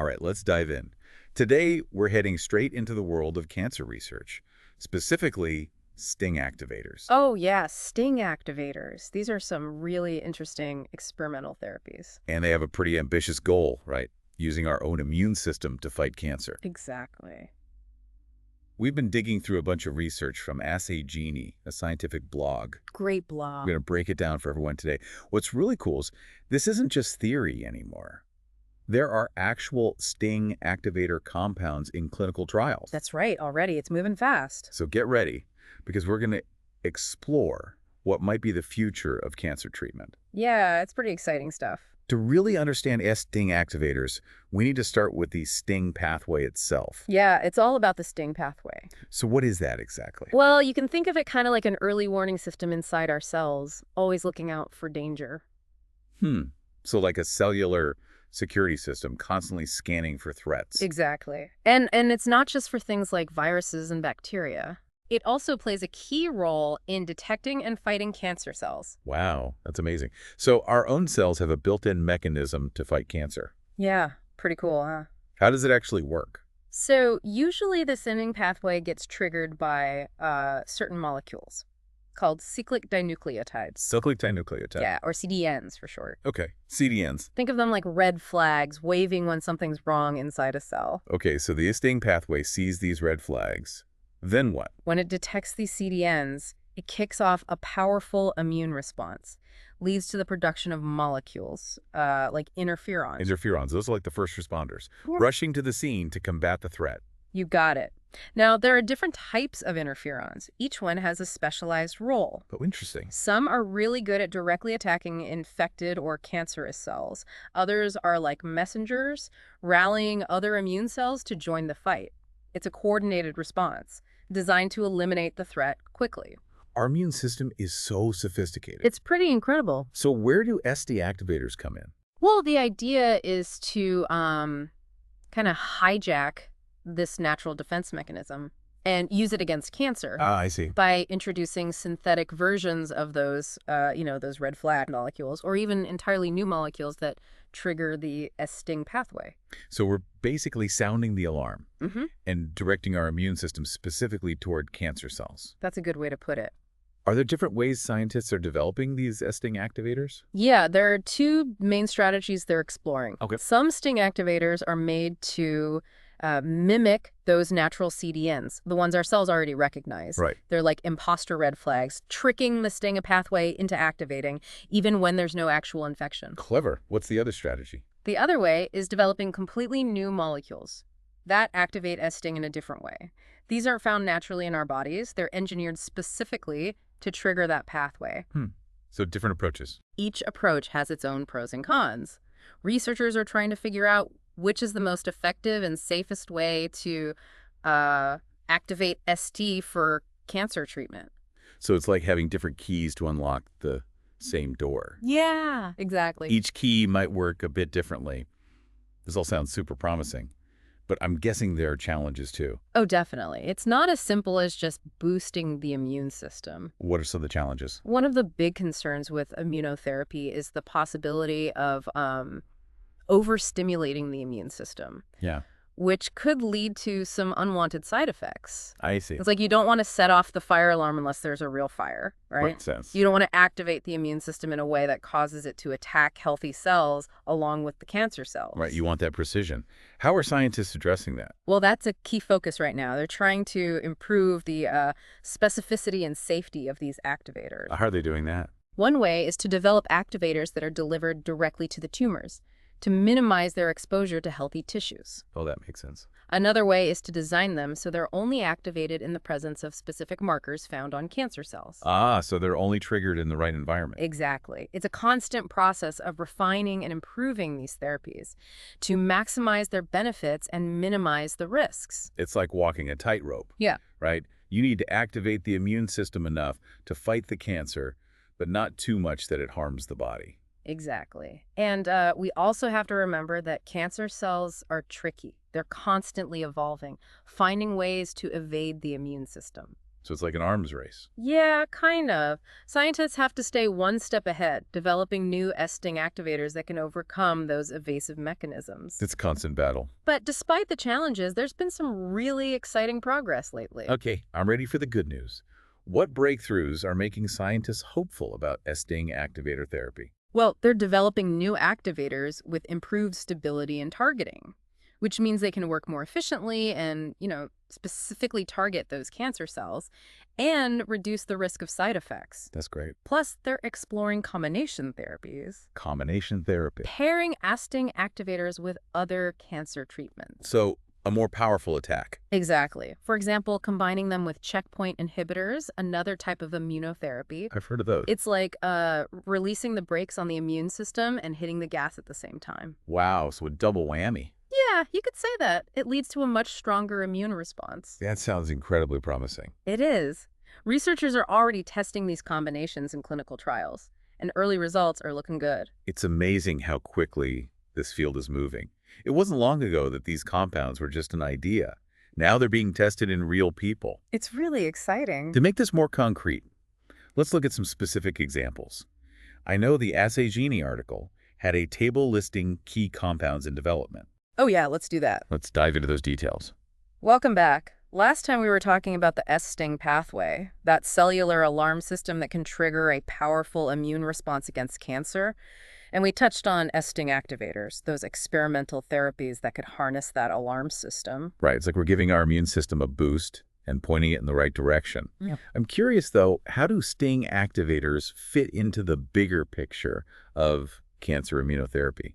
All right, let's dive in. Today, we're heading straight into the world of cancer research, specifically sting activators. Oh, yeah, sting activators. These are some really interesting experimental therapies. And they have a pretty ambitious goal, right? Using our own immune system to fight cancer. Exactly. We've been digging through a bunch of research from Assay Genie, a scientific blog. Great We're blog. going to break it down for everyone today. What's really cool is this isn't just theory anymore. There are actual sting activator compounds in clinical trials. That's right, already. It's moving fast. So get ready, because we're going to explore what might be the future of cancer treatment. Yeah, it's pretty exciting stuff. To really understand sting activators, we need to start with the sting pathway itself. Yeah, it's all about the sting pathway. So what is that exactly? Well, you can think of it kind of like an early warning system inside our cells, always looking out for danger. So like a cellular security system constantly scanning for threats. Exactly. And it's not just for things like viruses and bacteria. It also plays a key role in detecting and fighting cancer cells. Wow, that's amazing. So our own cells have a built-in mechanism to fight cancer. Yeah, pretty cool, huh? How does it actually work? So usually the sending pathway gets triggered by certain molecules called cyclic dinucleotides. Cyclic dinucleotide. Yeah, or CDNs for short. Okay, CDNs. Think of them like red flags waving when something's wrong inside a cell. Okay, so the sting pathway sees these red flags. Then what? When it detects these CDNs, it kicks off a powerful immune response, leads to the production of molecules like interferons. Interferons, those are like the first responders, Yeah. rushing to the scene to combat the threat. You got it. Now, there are different types of interferons. Each one has a specialized role. Oh, interesting. Some are really good at directly attacking infected or cancerous cells. Others are like messengers, rallying other immune cells to join the fight. It's a coordinated response, designed to eliminate the threat quickly. Our immune system is so sophisticated. It's pretty incredible. So where do ST activators come in? Well, the idea is to kind of hijack this natural defense mechanism and use it against cancer. Ah, I see. By introducing synthetic versions of those, those red flag molecules, or even entirely new molecules that trigger the sting pathway. So we're basically sounding the alarm Mm-hmm. and directing our immune system specifically toward cancer cells. That's a good way to put it. Are there different ways scientists are developing these sting activators? Yeah, there are two main strategies they're exploring. Okay. Some sting activators are made to mimic those natural CDNs, the ones our cells already recognize. Right. They're like imposter red flags, tricking the sting pathway into activating, even when there's no actual infection. Clever. What's the other strategy? The other way is developing completely new molecules that activate sting in a different way. These aren't found naturally in our bodies. They're engineered specifically to trigger that pathway. So different approaches. Each approach has its own pros and cons. Researchers are trying to figure out which is the most effective and safest way to activate ST for cancer treatment. So it's like having different keys to unlock the same door. Yeah, exactly. Each key might work a bit differently. This all sounds super promising, but I'm guessing there are challenges too. Oh, definitely. It's not as simple as just boosting the immune system. What are some of the challenges? One of the big concerns with immunotherapy is the possibility of overstimulating the immune system, Yeah, which could lead to some unwanted side effects. I see. It's like you don't want to set off the fire alarm unless there's a real fire, right? Makes sense. You don't want to activate the immune system in a way that causes it to attack healthy cells along with the cancer cells. Right, you want that precision. How are scientists addressing that? Well, that's a key focus right now. They're trying to improve the specificity and safety of these activators. How are they doing that? One way is to develop activators that are delivered directly to the tumors to minimize their exposure to healthy tissues. Oh, that makes sense. Another way is to design them so they're only activated in the presence of specific markers found on cancer cells. Ah, so they're only triggered in the right environment. Exactly. It's a constant process of refining and improving these therapies to maximize their benefits and minimize the risks. It's like walking a tightrope. Yeah. Right? You need to activate the immune system enough to fight the cancer, but not too much that it harms the body. Exactly. And we also have to remember that cancer cells are tricky. They're constantly evolving, finding ways to evade the immune system. So it's like an arms race. Yeah, kind of. Scientists have to stay one step ahead, developing new S-sting activators that can overcome those evasive mechanisms. It's a constant battle. But despite the challenges, there's been some really exciting progress lately. Okay, I'm ready for the good news. What breakthroughs are making scientists hopeful about sting activator therapy? Well, they're developing new activators with improved stability and targeting, which means they can work more efficiently and, specifically target those cancer cells and reduce the risk of side effects. That's great. Plus, they're exploring combination therapies, Combination therapy. pairing acting activators with other cancer treatments. So a more powerful attack. Exactly. For example, combining them with checkpoint inhibitors, another type of immunotherapy. I've heard of those. It's like releasing the brakes on the immune system and hitting the gas at the same time. Wow, so a double whammy. Yeah, you could say that. It leads to a much stronger immune response. That sounds incredibly promising. It is. Researchers are already testing these combinations in clinical trials, and early results are looking good. It's amazing how quickly this field is moving. It wasn't long ago that these compounds were just an idea. Now they're being tested in real people. It's really exciting. To make this more concrete, let's look at some specific examples. I know the Assay Genie article had a table listing key compounds in development. Oh yeah, let's do that. Let's dive into those details. Welcome back. Last time we were talking about the S-sting pathway, that cellular alarm system that can trigger a powerful immune response against cancer. And we touched on S-sting activators, those experimental therapies that could harness that alarm system. Right, it's like we're giving our immune system a boost and pointing it in the right direction. Yeah. I'm curious, though, how do sting activators fit into the bigger picture of cancer immunotherapy?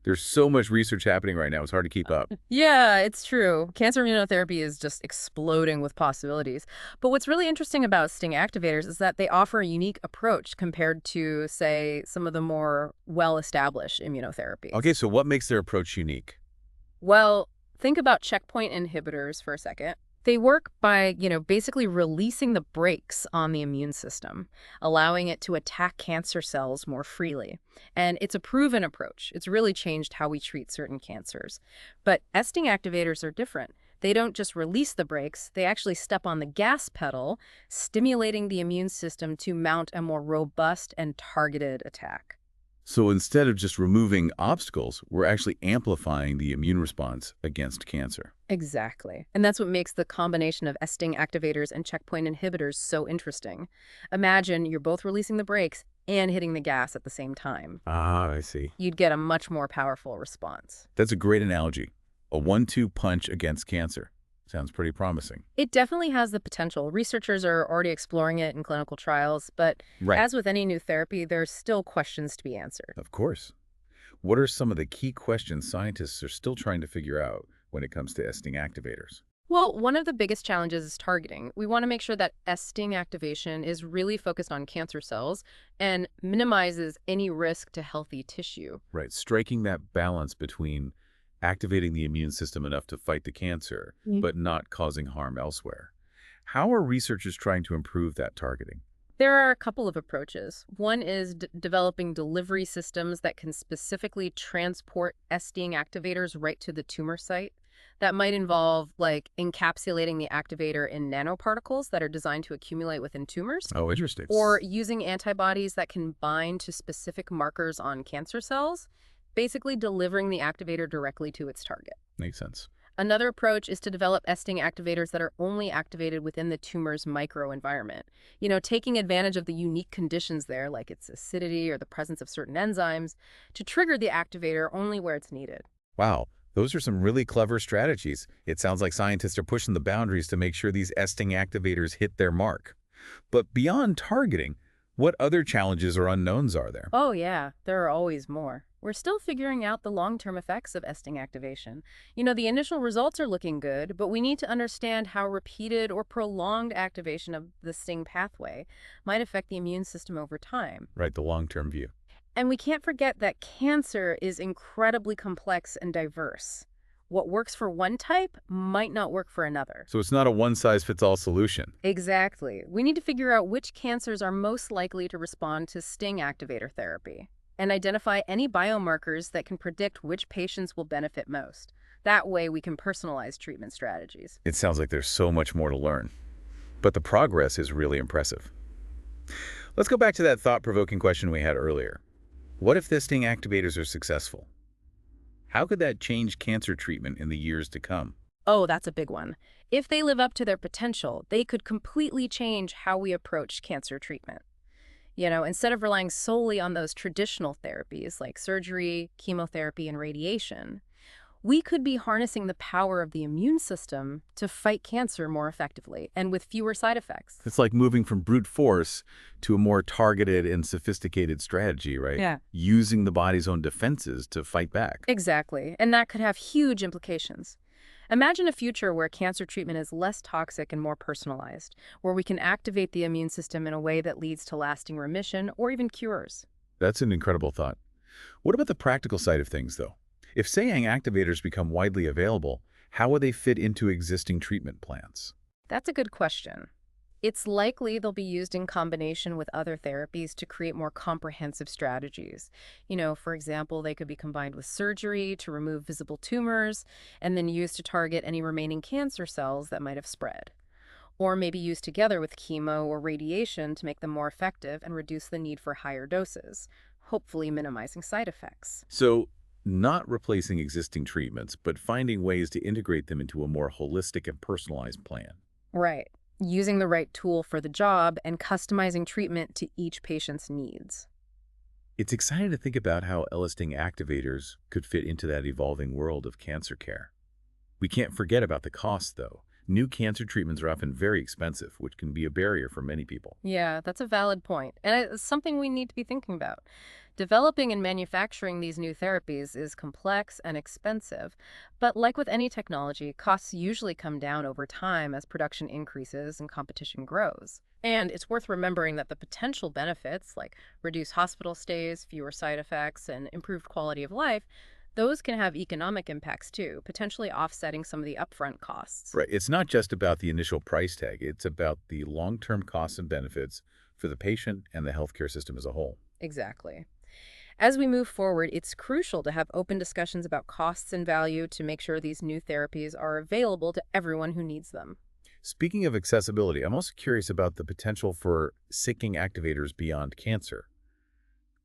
There's so much research happening right now, it's hard to keep up. Yeah, it's true. Cancer immunotherapy is just exploding with possibilities. But what's really interesting about sting activators is that they offer a unique approach compared to, say, some of the more well-established immunotherapies. Okay, so what makes their approach unique? Well, think about checkpoint inhibitors for a second. They work by, basically releasing the brakes on the immune system, allowing it to attack cancer cells more freely. And it's a proven approach. It's really changed how we treat certain cancers. But S-sting activators are different. They don't just release the brakes, they actually step on the gas pedal, stimulating the immune system to mount a more robust and targeted attack. So instead of just removing obstacles, we're actually amplifying the immune response against cancer. Exactly. And that's what makes the combination of S-sting activators and checkpoint inhibitors so interesting. Imagine you're both releasing the brakes and hitting the gas at the same time. Ah, I see. You'd get a much more powerful response. That's a great analogy. A 1-2 punch against cancer. Sounds pretty promising. It definitely has the potential. Researchers are already exploring it in clinical trials, but Right. as with any new therapy, there's still questions to be answered. Of course. What are some of the key questions scientists are still trying to figure out when it comes to S-sting activators? Well, one of the biggest challenges is targeting. We want to make sure that S-sting activation is really focused on cancer cells and minimizes any risk to healthy tissue. Right, striking that balance between activating the immune system enough to fight the cancer, but not causing harm elsewhere. How are researchers trying to improve that targeting? There are a couple of approaches. One is developing delivery systems that can specifically transport S-sting activators right to the tumor site. That might involve, like, encapsulating the activator in nanoparticles that are designed to accumulate within tumors, Oh, interesting. or using antibodies that can bind to specific markers on cancer cells, basically delivering the activator directly to its target. Makes sense. Another approach is to develop S-sting activators that are only activated within the tumor's microenvironment. Taking advantage of the unique conditions there, like its acidity or the presence of certain enzymes, to trigger the activator only where it's needed. Wow, those are some really clever strategies. It sounds like scientists are pushing the boundaries to make sure these S-sting activators hit their mark. But beyond targeting, what other challenges or unknowns are there? Oh yeah, there are always more. We're still figuring out the long-term effects of S-sting activation. The initial results are looking good, but we need to understand how repeated or prolonged activation of the STING pathway might affect the immune system over time. Right, the long-term view. And we can't forget that cancer is incredibly complex and diverse. What works for one type might not work for another. So it's not a one-size-fits-all solution. Exactly. We need to figure out which cancers are most likely to respond to STING activator therapy and identify any biomarkers that can predict which patients will benefit most. That way we can personalize treatment strategies. It sounds like there's so much more to learn. but the progress is really impressive. Let's go back to that thought-provoking question we had earlier. What if the STING activators are successful? How could that change cancer treatment in the years to come? Oh, that's a big one. If they live up to their potential, they could completely change how we approach cancer treatment. Instead of relying solely on those traditional therapies like surgery, chemotherapy, and radiation, we could be harnessing the power of the immune system to fight cancer more effectively and with fewer side effects. It's like moving from brute force to a more targeted and sophisticated strategy, right? Yeah. Using the body's own defenses to fight back. Exactly. And that could have huge implications. Imagine a future where cancer treatment is less toxic and more personalized, where we can activate the immune system in a way that leads to lasting remission or even cures. That's an incredible thought. What about the practical side of things, though? If STING activators become widely available, how will they fit into existing treatment plans? That's a good question. It's likely they'll be used in combination with other therapies to create more comprehensive strategies. For example, they could be combined with surgery to remove visible tumors and then used to target any remaining cancer cells that might have spread. Or maybe used together with chemo or radiation to make them more effective and reduce the need for higher doses, hopefully minimizing side effects. So, not replacing existing treatments, but finding ways to integrate them into a more holistic and personalized plan. Right. Using the right tool for the job and customizing treatment to each patient's needs. It's exciting to think about how STING activators could fit into that evolving world of cancer care. We can't forget about the cost, though. New cancer treatments are often very expensive, which can be a barrier for many people. Yeah, that's a valid point, and it's something we need to be thinking about. Developing and manufacturing these new therapies is complex and expensive, but like with any technology, costs usually come down over time as production increases and competition grows. And it's worth remembering that the potential benefits, like reduced hospital stays, fewer side effects, and improved quality of life, those can have economic impacts too, potentially offsetting some of the upfront costs. Right. It's not just about the initial price tag. It's about the long-term costs and benefits for the patient and the healthcare system as a whole. Exactly. As we move forward, it's crucial to have open discussions about costs and value to make sure these new therapies are available to everyone who needs them. Speaking of accessibility, I'm also curious about the potential for STING activators beyond cancer.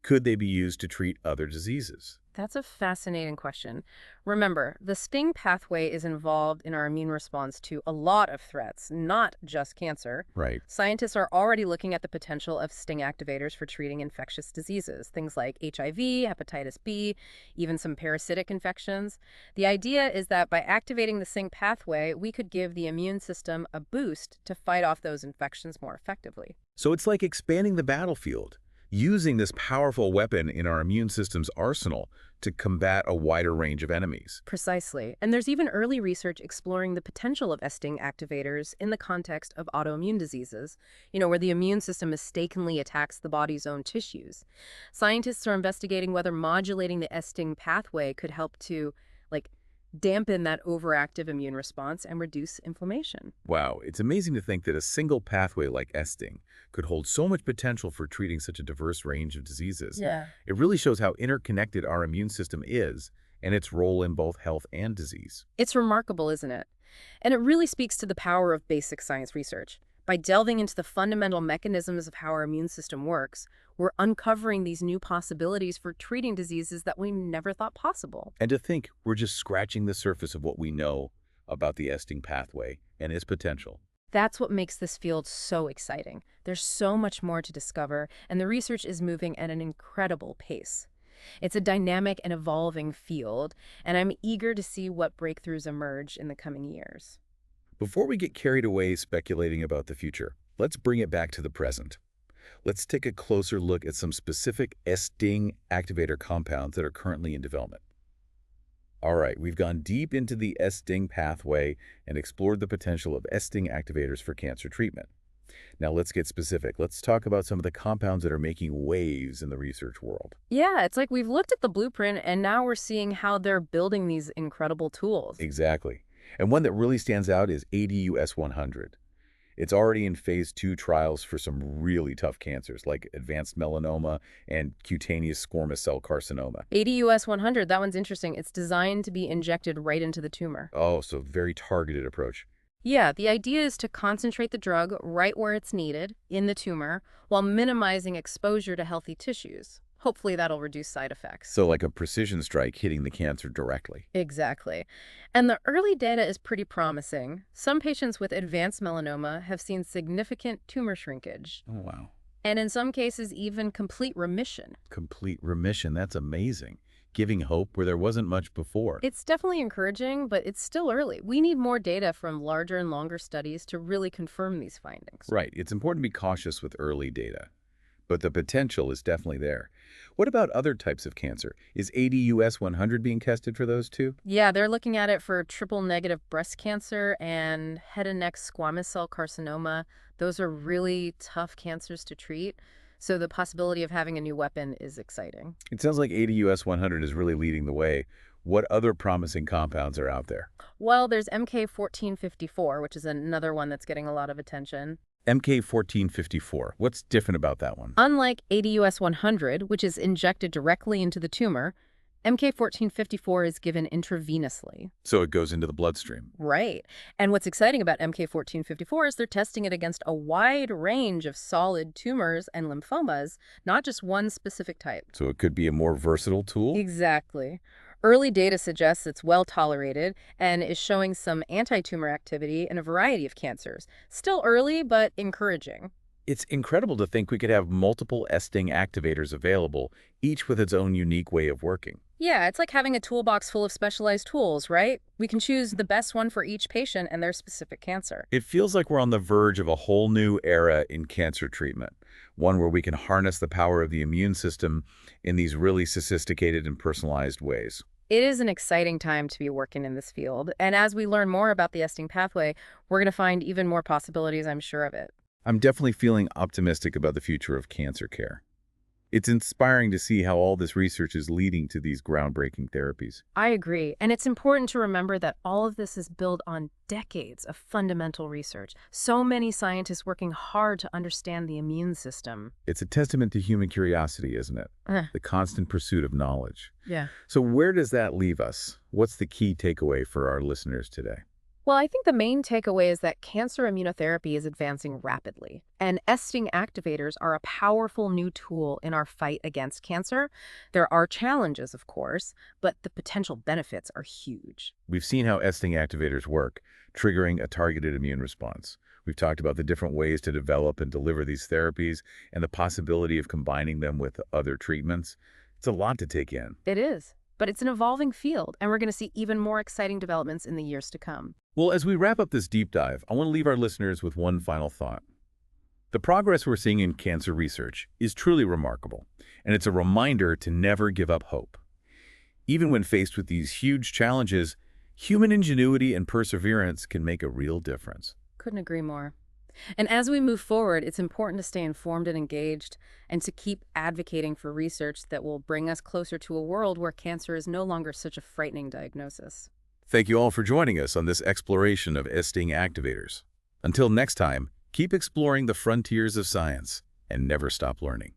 Could they be used to treat other diseases? That's a fascinating question. Remember, the STING pathway is involved in our immune response to a lot of threats, not just cancer. Right. Scientists are already looking at the potential of STING activators for treating infectious diseases, things like HIV, hepatitis B, even some parasitic infections. The idea is that by activating the STING pathway, we could give the immune system a boost to fight off those infections more effectively. So it's like expanding the battlefield, using this powerful weapon in our immune system's arsenal to combat a wider range of enemies. Precisely. And there's even early research exploring the potential of STING activators in the context of autoimmune diseases, where the immune system mistakenly attacks the body's own tissues. Scientists are investigating whether modulating the STING pathway could help to, dampen that overactive immune response and reduce inflammation. Wow, it's amazing to think that a single pathway like STING could hold so much potential for treating such a diverse range of diseases. Yeah. It really shows how interconnected our immune system is and its role in both health and disease. It's remarkable, isn't it? And it really speaks to the power of basic science research. By delving into the fundamental mechanisms of how our immune system works, we're uncovering these new possibilities for treating diseases that we never thought possible. And to think we're just scratching the surface of what we know about the STING pathway and its potential. That's what makes this field so exciting. There's so much more to discover, and the research is moving at an incredible pace. It's a dynamic and evolving field, and I'm eager to see what breakthroughs emerge in the coming years. Before we get carried away speculating about the future, let's bring it back to the present. Let's take a closer look at some specific STING activator compounds that are currently in development. All right, we've gone deep into the STING pathway and explored the potential of STING activators for cancer treatment. Now let's get specific. Let's talk about some of the compounds that are making waves in the research world. Yeah, it's like we've looked at the blueprint, and now we're seeing how they're building these incredible tools. Exactly. And one that really stands out is ADU-S100. It's already in phase 2 trials for some really tough cancers like advanced melanoma and cutaneous squamous cell carcinoma. ADUS-100, that one's interesting. It's designed to be injected right into the tumor. Oh, so very targeted approach. Yeah, the idea is to concentrate the drug right where it's needed, in the tumor, while minimizing exposure to healthy tissues. Hopefully that'll reduce side effects. So like a precision strike hitting the cancer directly. Exactly. And the early data is pretty promising. Some patients with advanced melanoma have seen significant tumor shrinkage, Oh, wow. and in some cases, even complete remission. Complete remission. That's amazing. Giving hope where there wasn't much before. It's definitely encouraging, but it's still early. We need more data from larger and longer studies to really confirm these findings. Right. It's important to be cautious with early data, but the potential is definitely there. What about other types of cancer? Is ADUS 100 being tested for those too? Yeah, they're looking at it for triple-negative breast cancer and head and neck squamous cell carcinoma. Those are really tough cancers to treat, so the possibility of having a new weapon is exciting. It sounds like ADUS 100 is really leading the way. What other promising compounds are out there? Well, there's MK-1454, which is another one that's getting a lot of attention. MK-1454. What's different about that one? Unlike ADUS 100, which is injected directly into the tumor, MK-1454 is given intravenously. So it goes into the bloodstream. Right. And what's exciting about MK-1454 is they're testing it against a wide range of solid tumors and lymphomas, not just one specific type. So it could be a more versatile tool? Exactly. Early data suggests it's well tolerated and is showing some anti-tumor activity in a variety of cancers. Still early, but encouraging. It's incredible to think we could have multiple STING activators available, each with its own unique way of working. Yeah, it's like having a toolbox full of specialized tools, right? We can choose the best one for each patient and their specific cancer. It feels like we're on the verge of a whole new era in cancer treatment, one where we can harness the power of the immune system in these really sophisticated and personalized ways. It is an exciting time to be working in this field, and as we learn more about the STING pathway, we're going to find even more possibilities, I'm sure of it. I'm definitely feeling optimistic about the future of cancer care. It's inspiring to see how all this research is leading to these groundbreaking therapies. I agree, and it's important to remember that all of this is built on decades of fundamental research. So many scientists working hard to understand the immune system. It's a testament to human curiosity, isn't it? Uh, The constant pursuit of knowledge. yeah. So where does that leave us? What's the key takeaway for our listeners today? Well, I think the main takeaway is that cancer immunotherapy is advancing rapidly, and STING activators are a powerful new tool in our fight against cancer. There are challenges, of course, but the potential benefits are huge. We've seen how STING activators work, triggering a targeted immune response. We've talked about the different ways to develop and deliver these therapies and the possibility of combining them with other treatments. It's a lot to take in. It is, but it's an evolving field, and we're going to see even more exciting developments in the years to come. Well, as we wrap up this deep dive, I want to leave our listeners with one final thought. The progress we're seeing in cancer research is truly remarkable, and it's a reminder to never give up hope. Even when faced with these huge challenges, human ingenuity and perseverance can make a real difference. Couldn't agree more. And as we move forward, it's important to stay informed and engaged and to keep advocating for research that will bring us closer to a world where cancer is no longer such a frightening diagnosis. Thank you all for joining us on this exploration of STING activators. Until next time, keep exploring the frontiers of science and never stop learning.